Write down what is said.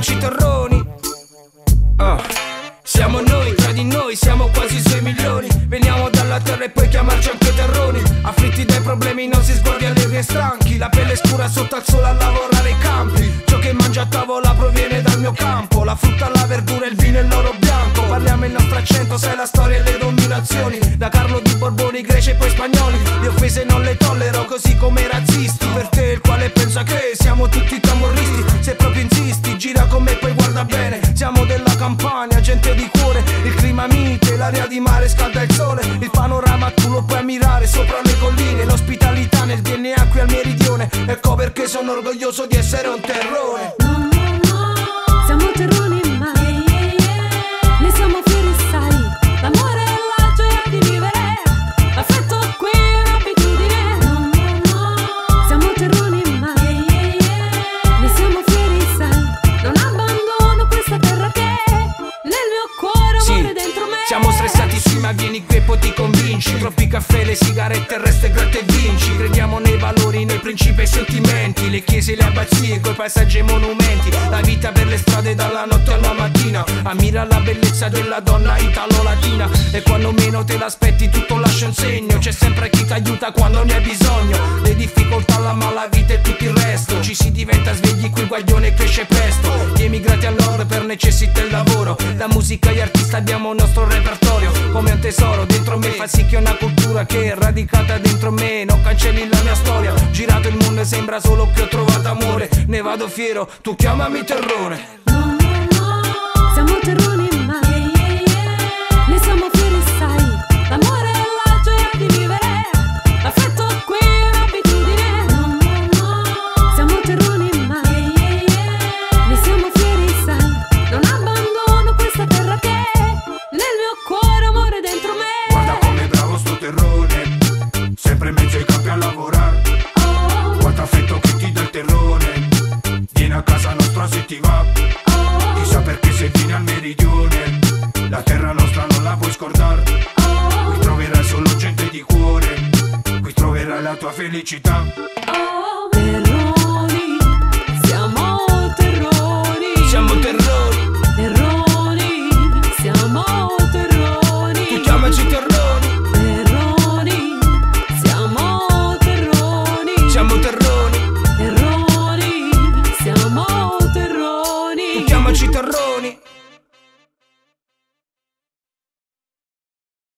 chiamaci terroni. Siamo noi, tra di noi siamo quasi 6 milioni. Veniamo dalla terra e poi chiamarci anche terroni. Afflitti dai problemi, non si sguardi allegri e stanchi. La pelle scura sotto al sole a lavorare ai campi. Ciò che mangio a tavola proviene dal mio campo. La frutta, la verdura, il vino e l'oro bianco. Parliamo il nostro accento, sai la storia e le dominazioni. Da Carlo di Borboni, greci e poi spagnoli. Le offese non le tollero, così come i razzisti. Per te il quale pensa che siamo tutti camorristi. Se proprio insisti, gira con me e poi guarda bene. Siamo della Campania, gente di cuore. Il clima mite, l'aria di mare scalda il sole. Il panorama tu lo puoi ammirare sopra le colline. L'ospitalità nel DNA qui al meridione. Ecco perché sono orgoglioso di essere un terrone. Siamo terroni ma ne siamo fieri, sai. L'amore e la gioia di vivere. L'affetto qui è un'abitudine. Siamo terroni ma ne siamo fieri, sai. Non abbandono questa terra che nel mio cuore muore dentro me. Siamo stressati sì, ma vieni qui e poi ti convinci. Troppi caffè, le sigarette, il resto è gratta e vinci. Crediamo nei valori, nei principi e sentimenti. Le chiese, le abbazie, coi paesaggi e monumenti. La vita per le strade dalla notte alla mattina. Ammira la bellezza della donna italo-latina. E quando meno te l'aspetti tutto lascia un segno. C'è sempre chi ti aiuta quando ne hai bisogno. Le difficoltà, la malavita e tutto il resto. Ci si diventa svegli, qui il guaglione cresce presto. Gli emigrati all'oro per necessità e lavoro. La musica e gli artisti abbiamo il nostro repertorio. Come un tesoro dentro me fa sì che una cultura che è radicata dentro me. Non cancelli la mia storia. Girato il mondo e sembra solo che ho trovato amore. Ne vado fiero, tu chiamami terrone. Siamo terroni ma ne siamo fieri, sai. L'amore e la gioia di vivere. L'affetto qui è un'abitudine. Siamo terroni ma ne siamo fieri, sai. Non abbandono questa terra che nel mio cuore amore dentro me. Guarda come bravo sto terrone, sempre in mezzo ai campi a lavorare. Quanto affetto che ti dà il terrone. Vieni a casa nostra se ti va. Chissà perché se vieni al meridione. La terra nostra non la puoi scordare. Qui troverai solo gente di cuore. Qui troverai la tua felicità. Terroni, siamo terroni. Siamo terroni. Terroni, siamo terroni. Tu chiamaci terroni. Terroni, siamo terroni. Siamo terroni. Terroni, siamo terroni. Tu chiamaci terroni.